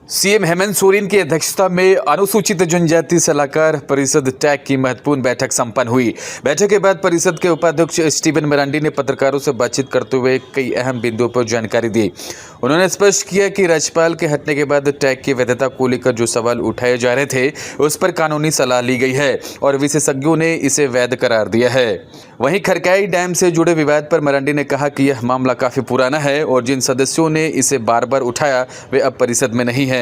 CM Hemant Soren की अध्यक्षता में अनुसूचित जनजाति सलाहकार परिषद टैग की महत्वपूर्ण बैठक संपन्न हुई। बैठक के बाद परिषद के उपाध्यक्ष स्टीवन मरांडी ने पत्रकारों से बातचीत करते हुए कई अहम बिंदुओं पर जानकारी दी। उन्होंने स्पष्ट किया कि राज्यपाल के हटने के बाद टैग की वैधता को लेकर जो सवाल उठाए जा रहे थे उस पर कानूनी सलाह ली गई है और विशेषज्ञों ने इसे वैध करार दिया है। वहीं खरकाई डैम से जुड़े विवाद पर मरांडी ने कहा कि यह मामला काफी पुराना है और जिन सदस्यों ने इसे बार बार उठाया वे अब परिषद में नहीं है।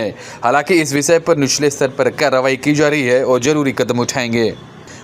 हालांकि इस विषय पर निचले स्तर पर कार्रवाई की जा रही है और जरूरी कदम उठाएंगे।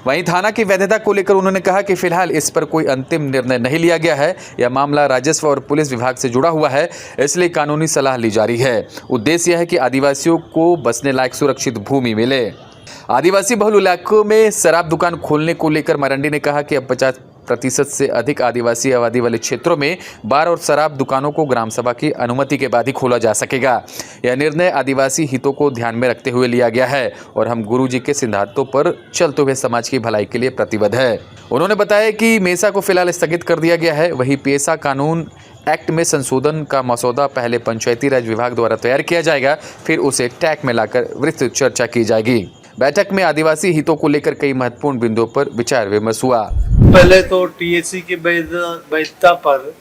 वहीं थाना की वैधता को लेकर उन्होंने कहा कि फिलहाल इस पर कोई अंतिम निर्णय नहीं लिया गया है। यह मामला राजस्व और पुलिस विभाग से जुड़ा हुआ है, इसलिए कानूनी सलाह ली जा रही है। उद्देश्य यह है कि आदिवासियों को बसने लायक सुरक्षित भूमि मिले। आदिवासी बहुल इलाकों में शराब दुकान खोलने को लेकर मरांडी ने कहा कि अब 50% से अधिक आदिवासी आबादी वाले क्षेत्रों में बार और शराब दुकानों को ग्राम सभा की अनुमति के बाद ही खोला जा सकेगा। यह निर्णय आदिवासी हितों को ध्यान में रखते हुए लिया गया है और हम गुरुजी के सिद्धांतों पर चलते हुए समाज की भलाई के लिए प्रतिबद्ध है। उन्होंने बताया कि मेसा को फिलहाल स्थगित कर दिया गया है। वहीं पेशा कानून एक्ट में संशोधन का मसौदा पहले पंचायती राज विभाग द्वारा तैयार किया जाएगा, फिर उसे टैग में लाकर विस्तृत चर्चा की जाएगी। बैठक में आदिवासी हितों को लेकर कई महत्वपूर्ण बिंदुओं पर विचार विमर्श हुआ। पहले तो टीएससी की वैधता पर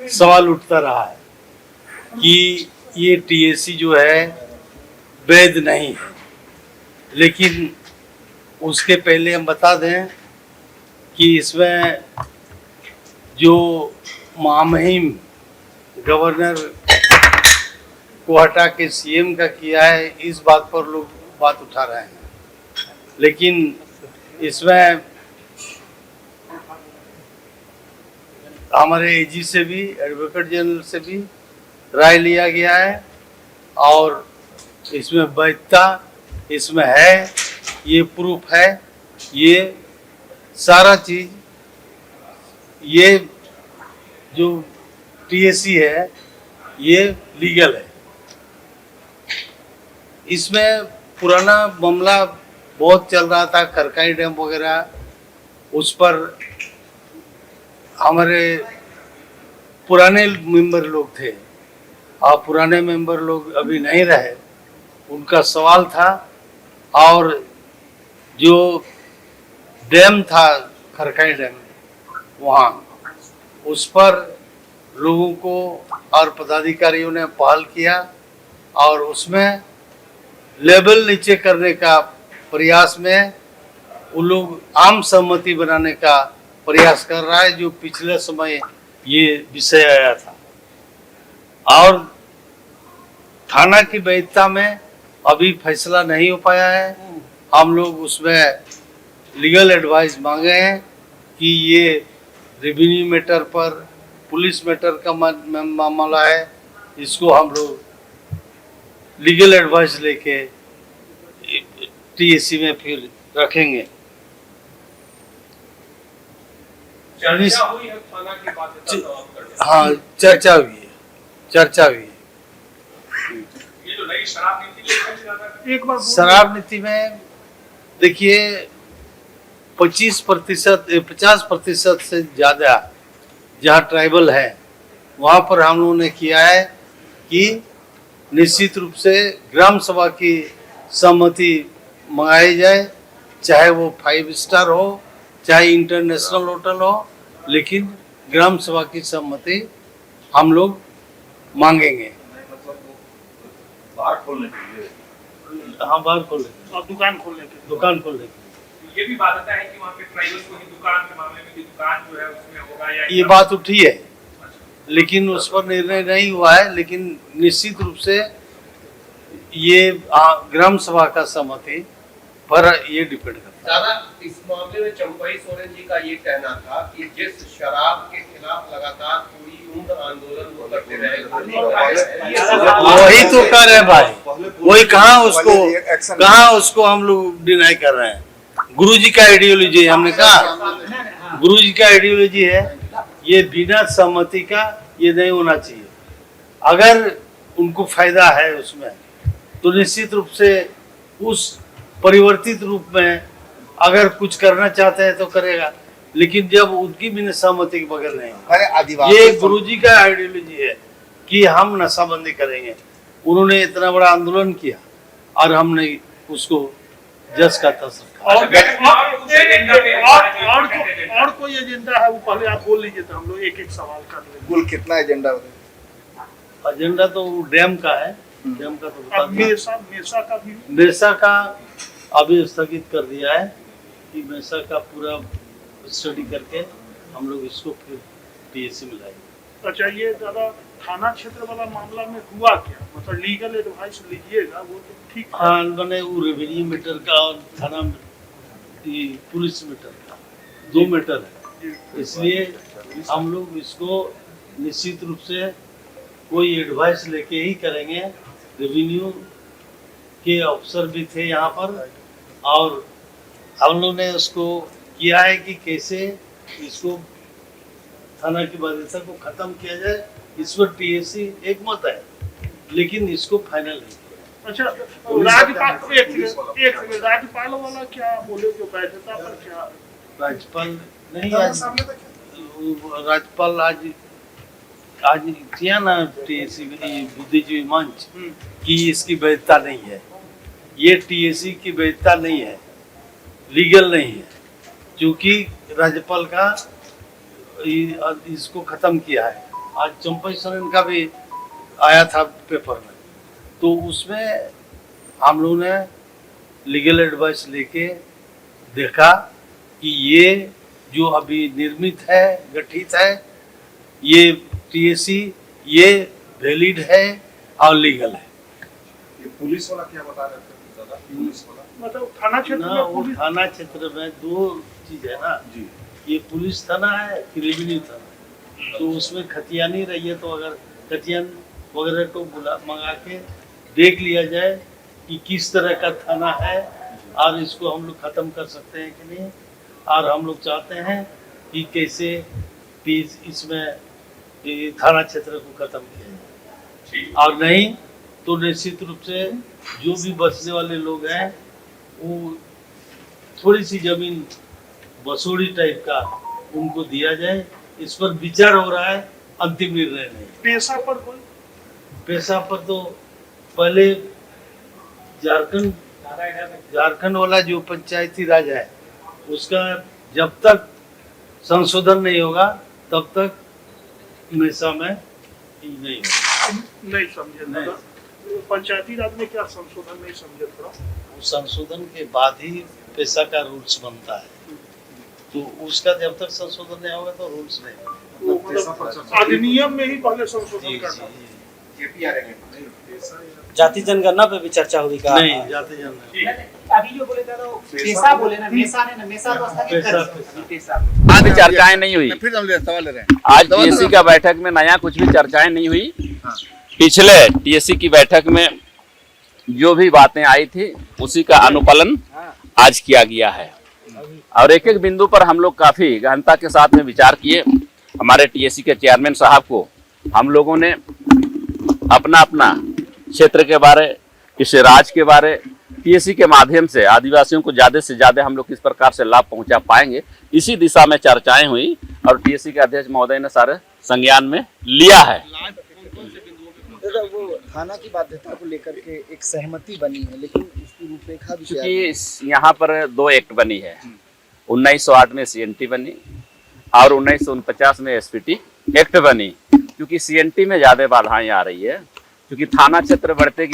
सवाल उठता रहा है कि ये टीएससी जो है वैध नहीं है, लेकिन उसके पहले हम बता दें कि इसमें जो महामहिम गवर्नर को हटा के सीएम का किया है, इस बात पर लोग बात उठा रहे हैं, लेकिन इसमें हमारे एजी से भी, एडवोकेट जनरल से भी राय लिया गया है और इसमें वैधता इसमें है, ये प्रूफ है, ये सारा चीज, ये जो टीएससी है ये लीगल है। इसमें पुराना मामला बहुत चल रहा था, खरकाई डैम वगैरह, उस पर हमारे पुराने मेंबर लोग थे और पुराने मेंबर लोग अभी नहीं रहे, उनका सवाल था। और जो डैम था खरकाई डैम, वहाँ उस पर लोगों को और पदाधिकारियों ने पहल किया और उसमें लेवल नीचे करने का प्रयास में वो लोग आम सहमति बनाने का प्रयास कर रहा है, जो पिछले समय ये विषय आया था। और थाना की वैधता में अभी फैसला नहीं हो पाया है। हम लोग उसमें लीगल एडवाइस मांगे हैं कि ये रेवेन्यू मैटर पर, पुलिस मैटर का मामला है, इसको हम लोग लीगल एडवाइस लेके टीएससी में फिर रखेंगे। चर्चा हुई है थाना की बात? हाँ, चर्चा हुई है। ये जो नई शराब नीति, एक बार शराब नीति में देखिए 50% से ज्यादा जहाँ ट्राइबल है वहाँ पर हम लोगों ने किया है कि निश्चित रूप से ग्राम सभा की सहमति मंगाई जाए, चाहे वो 5 स्टार हो, चाहे इंटरनेशनल होटल हो, लेकिन ग्राम सभा की सहमति हम लोग मांगेंगे। बाहर खोलने के लिए, हाँ, बाहर खोलने और दुकान खोलने के लिए। ये भी बात आता है कि वहाँ पे ट्राइबल्स को ही दुकान के मामले में भी दुकान जो है उसमें होगा, या ये बात उठी है, लेकिन उस पर निर्णय नहीं हुआ है। लेकिन निश्चित रूप से ये ग्राम सभा का सहमति पर ये डिपेंड करता है। दादा, इस मामले में चंपई सोरेन जी का ये कहना था कि जिस शराब के खिलाफ लगातार पूरी उम्र आंदोलन वो करते रहे, वही तो कर रहे हैं भाई, वही कहाँ उसको हम लोग डिनाई कर रहे हैं। गुरुजी का आइडियोलॉजी, हमने कहा गुरुजी का आइडियोलॉजी है, ये बिना सहमति का ये नहीं होना चाहिए। अगर उनको फायदा है उसमें तो निश्चित रूप से उस परिवर्तित रूप में अगर कुछ करना चाहते हैं तो करेगा, लेकिन जब उनकी भी सहमति के बगैर नहीं। ये गुरुजी का आइडियोलॉजी है कि हम नशाबंदी करेंगे, उन्होंने इतना बड़ा आंदोलन किया और हमने उसको जस का तस रखा। और कोई एजेंडा है वो पहले आप बोल लीजिए तो हम लोग एक एक सवाल कर लेंगे। कुल कितना एजेंडा बताइए? एजेंडा तो डैम का है, डैम का तो बता अब दिया। मेसा का भी मेसा का अभी स्थगित कर दिया है कि मेसा का पूरा स्टडी करके हम लोग इसको फिर पीएससी में लाएंगे। अच्छा, ये दादा थाना क्षेत्र वाला मामला में हुआ क्या? मतलब लीगल एडवाइस लीजिएगा वो तो ठीक है। हाँ, मैंने वो रेवेन्यू मैटर का और थाना पुलिस मैटर का 2 मैटर है, इसलिए हम लोग इसको निश्चित रूप से कोई एडवाइस लेके ही करेंगे। रेवेन्यू के अफसर भी थे यहाँ पर और हम लोग ने उसको किया है कि कैसे इसको थाना की बाध्यता को खत्म किया जाए। इस पर टीएससी एक मत है, लेकिन इसको फाइनल नहीं किया। अच्छा, राज्यपाल वाला क्या बोले जो वैधता पर क्या? राज्यपाल नहीं, राज्यपाल आज किया ना टीएससी बुद्धिजीवी मंच कि इसकी वैधता नहीं है, ये टीएससी की वैधता नहीं है, लीगल नहीं है, क्योंकि राज्यपाल का इसको खत्म किया है। आज चंपई सोरेन का भी आया था पेपर में, तो उसमें हम लोगों ने लीगल एडवाइस लेके देखा कि ये जो अभी निर्मित है, गठित है, ये टीएससी ये वैलिड है और लीगल है। ये पुलिस वाला क्या बता रहे थे दादा? पुलिस वाला मतलब थाना क्षेत्र ना, में वो पुलिस थाना क्षेत्र में 2 चीज है ना जी, ये पुलिस थाना है कि रेवेन्यू थाना है। तो उसमें खतियान नहीं रही है, तो अगर खतियान वगैरह को मंगा के देख लिया जाए कि किस तरह का थाना है और इसको हम लोग खत्म कर सकते हैं कि नहीं। और हम लोग चाहते हैं कि कैसे इसमें थाना क्षेत्र को खत्म किया जाए, और नहीं तो निश्चित रूप से जो भी बचने वाले लोग हैं वो थोड़ी सी जमीन बसोड़ी टाइप का उनको दिया जाए। इस पर विचार हो रहा है, अंतिम निर्णय नहीं। पेशा पर कोई पैसा पर तो पहले झारखंड वाला जो पंचायती राज है उसका जब तक संशोधन नहीं होगा तब तक मेसा में नहीं होगा। नहीं समझे दादा, पंचायती राज में क्या संशोधन नहीं समझे थोड़ा? वो संशोधन के बाद ही पैसा का रूल्स बनता है, तो उसका जब तक संशोधन नहीं होगा तो रूल्स नहीं होगा। वो मतलब अधिनियम में ही पहले संशोधन करना। जाति जनगणना पे भी चर्चा हुई का? नहीं, जाते जाना अभी जो बोले थे तो पेशा बोले ना, मेसा ने ना, मेसा तो स्थगित कर दिया। पेशा आज भी चर्चाएं नहीं हुई। फिर हम सवाल ले रहे हैं। आज टीएससी का बैठक में नया कुछ भी चर्चाएं नहीं हुई। पिछले टीएससी की बैठक में जो भी बातें आई थी उसी का अनुपालन आज किया गया है, और एक एक बिंदु पर हम लोग काफी गहनता के साथ में विचार किए। हमारे टीएससी के चेयरमैन साहब को हम लोगों ने अपना अपना क्षेत्र के बारे, इस राज्य के बारे टीएससी के माध्यम से आदिवासियों को ज़्यादा से ज़्यादा हम लोग किस प्रकार से लाभ पहुंचा पाएंगे, इसी दिशा में चर्चाएं हुई और टीएससी के अध्यक्ष महोदय ने सारे संज्ञान में लिया है। वो थाना की बाध्यता को लेकर के एक सहमति बनी है, लेकिन उसकी रूपरेखा भी क्योंकि यहाँ पर 2 एक्ट बनी है। 1908 में सीएनटी बनी और 1949 में एसपीटी एक्ट बनी। क्योंकि सीएनटी में ज़्यादा बाधाएं आ रही है, क्योंकि थाना क्षेत्र बढ़ते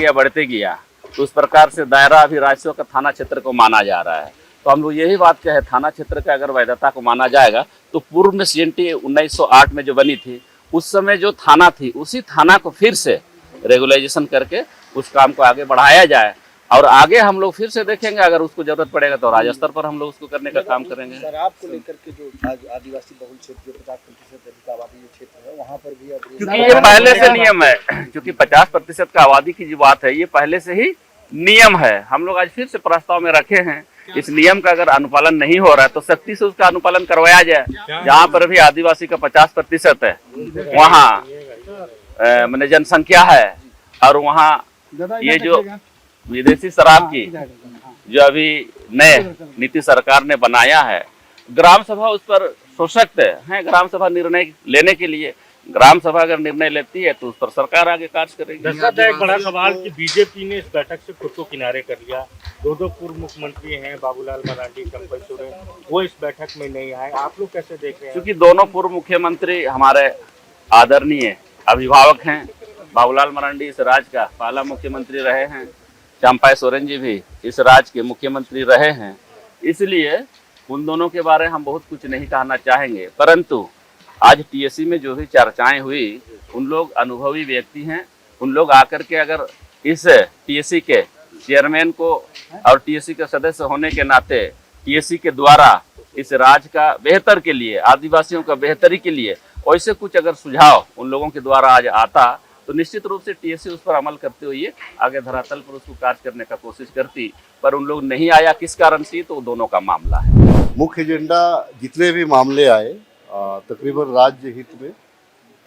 गया तो उस प्रकार से दायरा अभी राज्यों का थाना क्षेत्र को माना जा रहा है। तो हम लोग यही बात कहे, थाना क्षेत्र का अगर वैधता को माना जाएगा तो पूर्व में सीएनटी 1908 में जो बनी थी उस समय जो थाना थी उसी थाना को फिर से रेगुलाइजेशन करके उस काम को आगे बढ़ाया जाए, और आगे हम लोग फिर से देखेंगे, अगर उसको जरूरत पड़ेगा तो राज्य स्तर पर हम लोग उसको करने का काम करेंगे। शराब को लेकर के जो आदिवासी बहुल क्षेत्र जो 50% अधिक आबादी जो क्षेत्र है वहाँ पर भी अब क्योंकि ये पहले से नियम है, क्योंकि 50% का आबादी की जो बात है ये पहले से ही नियम है। हम लोग आज फिर से प्रस्ताव में रखे हैं, इस नियम का अगर अनुपालन नहीं हो रहा है तो सख्ती से उसका अनुपालन करवाया जाए। जहाँ पर भी आदिवासी का 50% है वहाँ मैंने जनसंख्या है, और वहाँ ये जो विदेशी शराब की जो अभी नए नीति सरकार ने बनाया है, ग्राम सभा उस पर सशक्त है ग्राम सभा निर्णय लेने के लिए। ग्राम सभा अगर निर्णय लेती है तो उस पर सरकार आगे कार्य करेगी। दशरथ, एक बड़ा सवाल कि बीजेपी ने इस बैठक से खुद को किनारे कर लिया। दो पूर्व मुख्यमंत्री हैं, बाबूलाल मरांडी, चंपई सोरेन, वो इस बैठक में नहीं आए। आप लोग कैसे देख रहे हैं? क्योंकि दोनों पूर्व मुख्यमंत्री हमारे आदरणीय अभिभावक हैं। बाबूलाल मरांडी इस राज्य का पहला मुख्यमंत्री रहे हैं, चंपई सोरेन जी भी इस राज्य के मुख्यमंत्री रहे हैं, इसलिए उन दोनों के बारे में हम बहुत कुछ नहीं कहना चाहेंगे। परंतु आज टीएससी में जो भी चर्चाएं हुई, उन लोग अनुभवी व्यक्ति हैं। उन लोग आकर के अगर इस टीएससी के चेयरमैन को और टीएससी के सदस्य होने के नाते टीएससी के द्वारा इस राज्य का बेहतर के लिए, आदिवासियों का बेहतरी के लिए वैसे कुछ अगर सुझाव उन लोगों के द्वारा आज आता तो निश्चित रूप से टीएससी उस पर अमल करते हुए आगे धरातल पर उसको कार्य करने का कोशिश करती, पर उन लोग नहीं आया। किस कारण से, तो दोनों का मामला है। मुख्य एजेंडा जितने भी मामले आए तकरीबन राज्य हित में,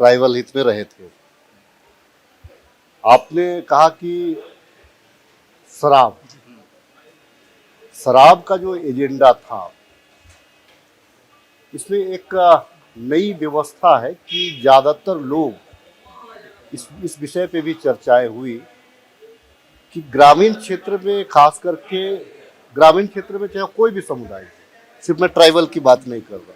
ट्राइबल हित में रहे थे। आपने कहा कि शराब का जो एजेंडा था, इसमें एक नई व्यवस्था है कि ज़्यादातर लोग इस विषय पे भी चर्चाएं हुई कि ग्रामीण क्षेत्र में, खास करके ग्रामीण क्षेत्र में, चाहे कोई भी समुदाय, सिर्फ मैं ट्राइबल की बात नहीं कर रहा,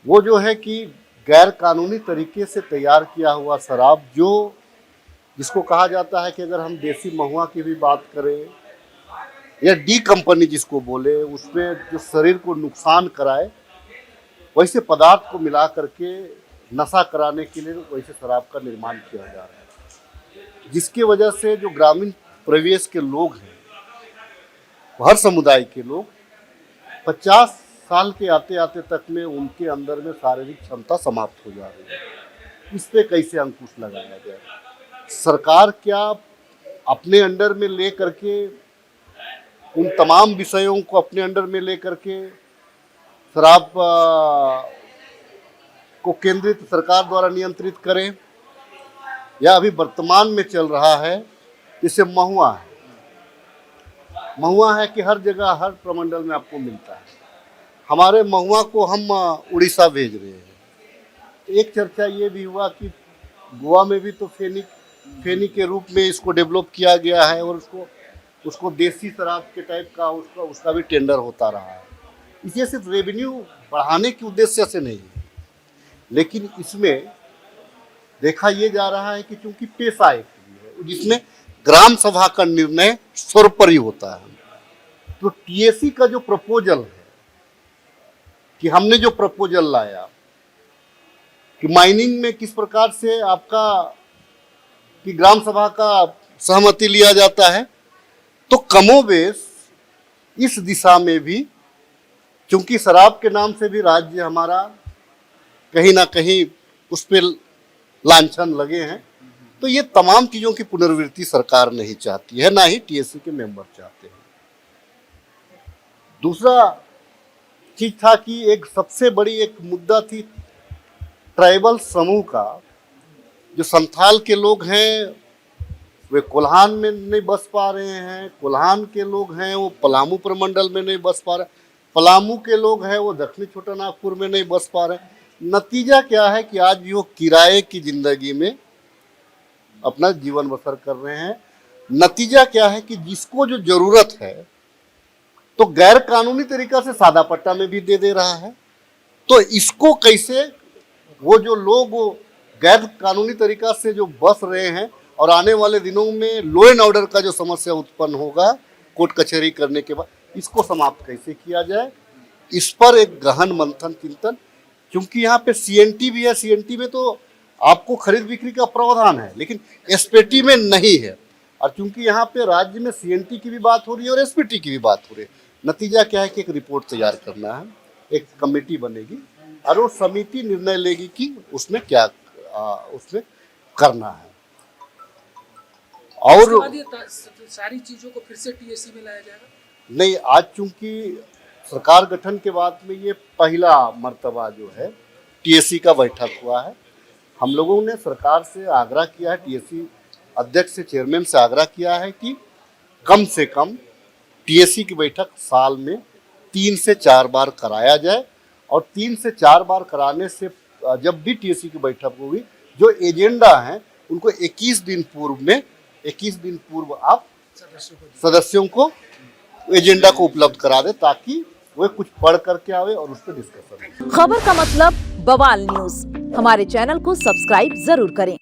वो जो है कि गैर कानूनी तरीके से तैयार किया हुआ शराब, जिसको कहा जाता है कि अगर हम देसी महुआ की भी बात करें या डी कंपनी जिसको बोले, उसमें जो शरीर को नुकसान कराए, वैसे पदार्थ को मिला करके नशा कराने के लिए वैसे शराब का निर्माण किया जा रहा है, जिसकी वजह से जो ग्रामीण परिवेश के लोग हैं, हर समुदाय के लोग 50 साल के आते आते तक में उनके अंदर में शारीरिक क्षमता समाप्त हो जा रही है। इस पे कैसे अंकुश लगाया जाए? सरकार क्या अपने अंडर में ले करके, उन तमाम विषयों को अपने अंडर में ले करके शराब को केंद्रित सरकार द्वारा नियंत्रित करें, या अभी वर्तमान में चल रहा है जैसे महुआ है कि हर जगह, हर प्रमंडल में आपको मिलता है। हमारे महुआ को हम उड़ीसा भेज रहे हैं। एक चर्चा ये भी हुआ कि गोवा में भी तो फेनी के रूप में इसको डेवलप किया गया है और उसको देसी शराब के टाइप का उसका भी टेंडर होता रहा है। इसे सिर्फ रेवेन्यू बढ़ाने के उद्देश्य से नहीं है, लेकिन इसमें देखा ये जा रहा है कि चूंकि पेशा एक है जिसमें ग्राम सभा का निर्णय सर्वोपरि होता है, तो टीएससी का जो प्रपोजल है कि हमने जो प्रपोजल लाया कि माइनिंग में किस प्रकार से आपका कि ग्राम सभा का सहमति लिया जाता है, तो कमोबेश इस दिशा में भी, चूंकि शराब के नाम से भी राज्य हमारा कहीं ना कहीं उस पर लांछन लगे हैं, तो ये तमाम चीज़ों की पुनर्वृत्ति सरकार नहीं चाहती है, ना ही टीएससी के मेंबर चाहते हैं। दूसरा चीज था कि एक सबसे बड़ी एक मुद्दा थी ट्राइबल समूह का। जो संथाल के लोग हैं वे कोल्हान में नहीं बस पा रहे हैं, कोल्हान के लोग हैं वो पलामू प्रमंडल में नहीं बस पा रहे, पलामू के लोग हैं वो दक्षिणी छोटानागपुर में नहीं बस पा रहे। नतीजा क्या है कि आज भी वो किराए की जिंदगी में अपना जीवन बसर कर रहे हैं। नतीजा क्या है कि जिसको जो जरूरत है तो गैर कानूनी तरीका से सादा पट्टा में भी दे रहा है, तो इसको कैसे वो जो लोग गैर कानूनी तरीका से जो बस रहे हैं और आने वाले दिनों में लॉ एंड ऑर्डर का जो समस्या उत्पन्न होगा कोर्ट कचहरी करने के बाद, इसको समाप्त कैसे किया जाए, इस पर एक गहन मंथन चिंतन। क्योंकि यहाँ पे सीएनटी भी है, सीएनटी में तो आपको खरीद बिक्री का प्रावधान है लेकिन एसपीटी में नहीं है, और चूंकि यहाँ पे राज्य में सीएनटी की भी बात हो रही है और एसपीटी की भी बात हो रही है, नतीजा क्या है कि एक रिपोर्ट तैयार करना है, एक कमेटी बनेगी और वो समिति निर्णय लेगी कि उसमें क्या उसमें करना है। और सारी चीजों को फिर से टीएससी में लाया जाएगा? नहीं, आज चूंकि सरकार गठन के बाद में ये पहला मर्तबा जो है टीएससी का बैठक हुआ है। हम लोगों ने सरकार से आग्रह किया है, टीएससी अध्यक्ष से, चेयरमैन से आग्रह किया है कि कम से कम टीएससी की बैठक साल में 3 से 4 बार कराया जाए, और 3 से 4 बार कराने से जब भी टीएससी की बैठक होगी, जो एजेंडा है उनको 21 दिन पूर्व आप सदस्यों को एजेंडा को उपलब्ध करा दे, ताकि वे कुछ पढ़ करके आवे और उस पर डिस्कशन। खबर का मतलब बवाल न्यूज, हमारे चैनल को सब्सक्राइब जरूर करें।